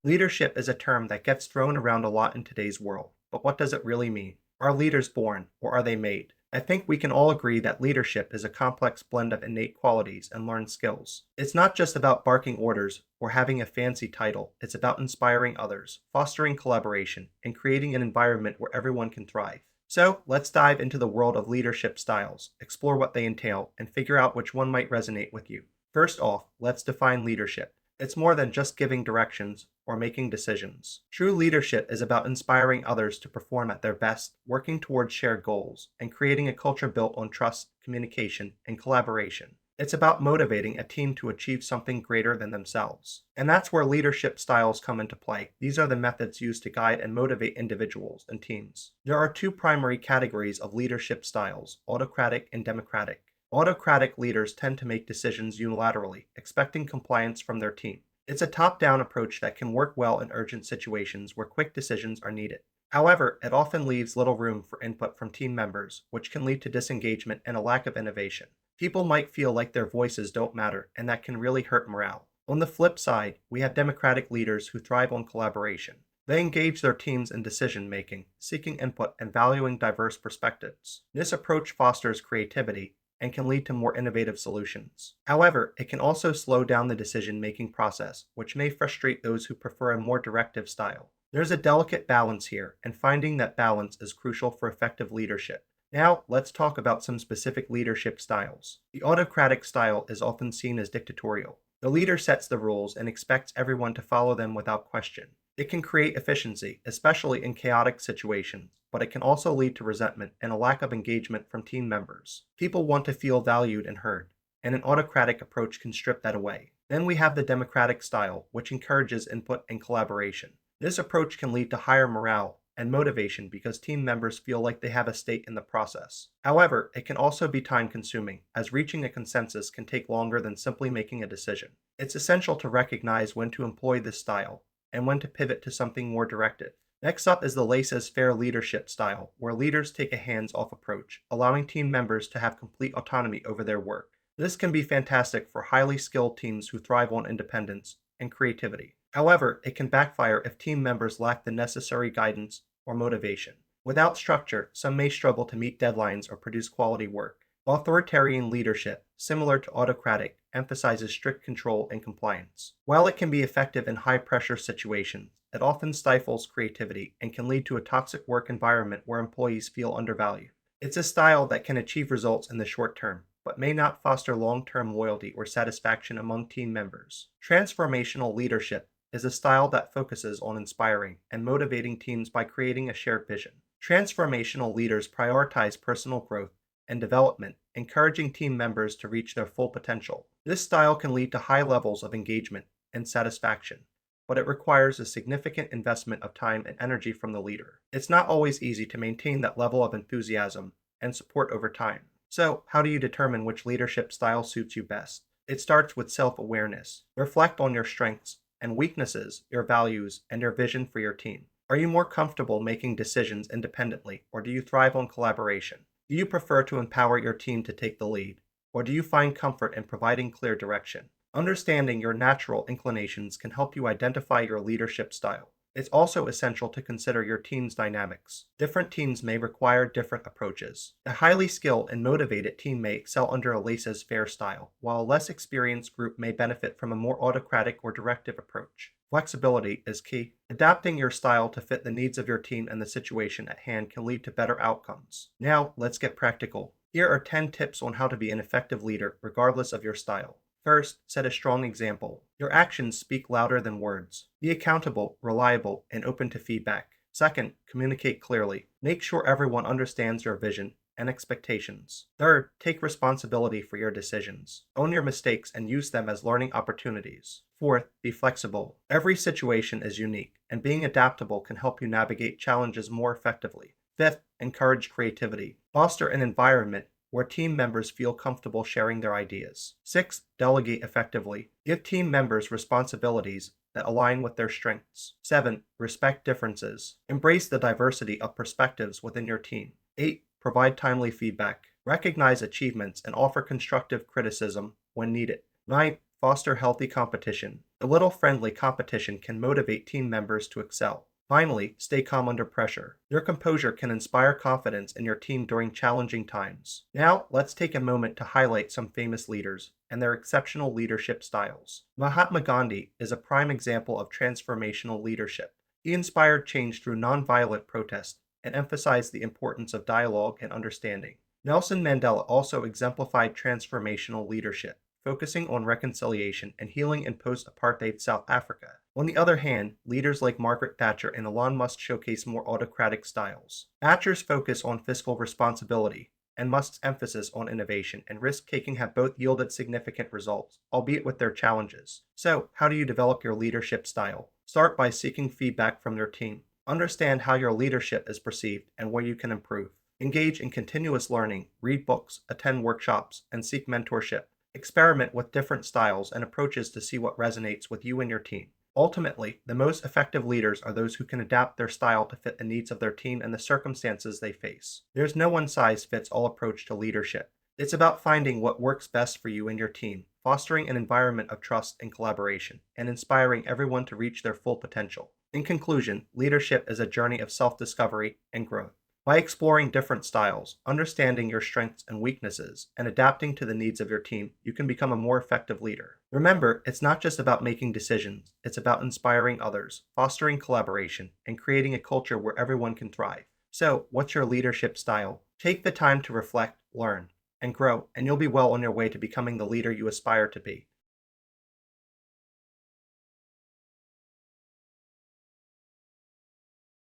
Leadership is a term that gets thrown around a lot in today's world, but what does it really mean? Are leaders born, or are they made? I think we can all agree that leadership is a complex blend of innate qualities and learned skills. It's not just about barking orders or having a fancy title, it's about inspiring others, fostering collaboration, and creating an environment where everyone can thrive. So, let's dive into the world of leadership styles, explore what they entail, and figure out which one might resonate with you. First off, let's define leadership. It's more than just giving directions or making decisions. True leadership is about inspiring others to perform at their best, working towards shared goals, and creating a culture built on trust, communication, and collaboration. It's about motivating a team to achieve something greater than themselves. And that's where leadership styles come into play. These are the methods used to guide and motivate individuals and teams. There are two primary categories of leadership styles: autocratic and democratic. Autocratic leaders tend to make decisions unilaterally, expecting compliance from their team. It's a top-down approach that can work well in urgent situations where quick decisions are needed. However, it often leaves little room for input from team members, which can lead to disengagement and a lack of innovation. People might feel like their voices don't matter, and that can really hurt morale. On the flip side, we have democratic leaders who thrive on collaboration. They engage their teams in decision making, seeking input and valuing diverse perspectives. This approach fosters creativity and can lead to more innovative solutions. However, it can also slow down the decision-making process, which may frustrate those who prefer a more directive style. There's a delicate balance here, and finding that balance is crucial for effective leadership. Now, let's talk about some specific leadership styles. The autocratic style is often seen as dictatorial. The leader sets the rules and expects everyone to follow them without question. It can create efficiency, especially in chaotic situations, but it can also lead to resentment and a lack of engagement from team members. People want to feel valued and heard, and an autocratic approach can strip that away. Then we have the democratic style, which encourages input and collaboration. This approach can lead to higher morale and motivation because team members feel like they have a stake in the process. However, it can also be time-consuming, as reaching a consensus can take longer than simply making a decision. It's essential to recognize when to employ this style and when to pivot to something more directive. Next up is the laissez-faire leadership style, where leaders take a hands-off approach, allowing team members to have complete autonomy over their work. This can be fantastic for highly skilled teams who thrive on independence and creativity. However, it can backfire if team members lack the necessary guidance or motivation. Without structure, some may struggle to meet deadlines or produce quality work. Authoritarian leadership, similar to autocratic, emphasizes strict control and compliance. While it can be effective in high-pressure situations, it often stifles creativity and can lead to a toxic work environment where employees feel undervalued. It's a style that can achieve results in the short term, but may not foster long-term loyalty or satisfaction among team members. Transformational leadership is a style that focuses on inspiring and motivating teams by creating a shared vision. Transformational leaders prioritize personal growth and development, encouraging team members to reach their full potential. This style can lead to high levels of engagement and satisfaction, but it requires a significant investment of time and energy from the leader. It's not always easy to maintain that level of enthusiasm and support over time. So, how do you determine which leadership style suits you best? It starts with self-awareness. Reflect on your strengths and weaknesses, your values, and your vision for your team. Are you more comfortable making decisions independently, or do you thrive on collaboration? Do you prefer to empower your team to take the lead, or do you find comfort in providing clear direction? Understanding your natural inclinations can help you identify your leadership style. It's also essential to consider your team's dynamics. Different teams may require different approaches. A highly skilled and motivated team may excel under a laissez-faire style, while a less experienced group may benefit from a more autocratic or directive approach. Flexibility is key. Adapting your style to fit the needs of your team and the situation at hand can lead to better outcomes. Now, let's get practical. Here are 10 tips on how to be an effective leader, regardless of your style. First, set a strong example. Your actions speak louder than words. Be accountable, reliable, and open to feedback. Second, communicate clearly. Make sure everyone understands your vision and expectations. Third, take responsibility for your decisions. Own your mistakes and use them as learning opportunities. Fourth, be flexible. Every situation is unique, and being adaptable can help you navigate challenges more effectively. Fifth, encourage creativity. Foster an environment where team members feel comfortable sharing their ideas. Sixth, delegate effectively. Give team members responsibilities that align with their strengths. 7. Respect differences. Embrace the diversity of perspectives within your team. 8. Provide timely feedback. Recognize achievements and offer constructive criticism when needed. 9. Foster healthy competition. A little friendly competition can motivate team members to excel. Finally, stay calm under pressure. Your composure can inspire confidence in your team during challenging times. Now, let's take a moment to highlight some famous leaders and their exceptional leadership styles. Mahatma Gandhi is a prime example of transformational leadership. He inspired change through nonviolent protest and emphasized the importance of dialogue and understanding. Nelson Mandela also exemplified transformational leadership, focusing on reconciliation and healing in post apartheid South Africa. On the other hand, leaders like Margaret Thatcher and Elon Musk showcase more autocratic styles. Thatcher's focus on fiscal responsibility and Musk's emphasis on innovation and risk taking have both yielded significant results, albeit with their challenges. So, how do you develop your leadership style? Start by seeking feedback from your team. Understand how your leadership is perceived and where you can improve. Engage in continuous learning, read books, attend workshops, and seek mentorship. Experiment with different styles and approaches to see what resonates with you and your team. Ultimately, the most effective leaders are those who can adapt their style to fit the needs of their team and the circumstances they face. There's no one size fits all approach to leadership. It's about finding what works best for you and your team, fostering an environment of trust and collaboration, and inspiring everyone to reach their full potential. In conclusion, leadership is a journey of self discovery and growth. By exploring different styles, understanding your strengths and weaknesses, and adapting to the needs of your team, you can become a more effective leader. Remember, it's not just about making decisions, it's about inspiring others, fostering collaboration, and creating a culture where everyone can thrive. So, what's your leadership style? Take the time to reflect, learn, and grow, and you'll be well on your way to becoming the leader you aspire to be.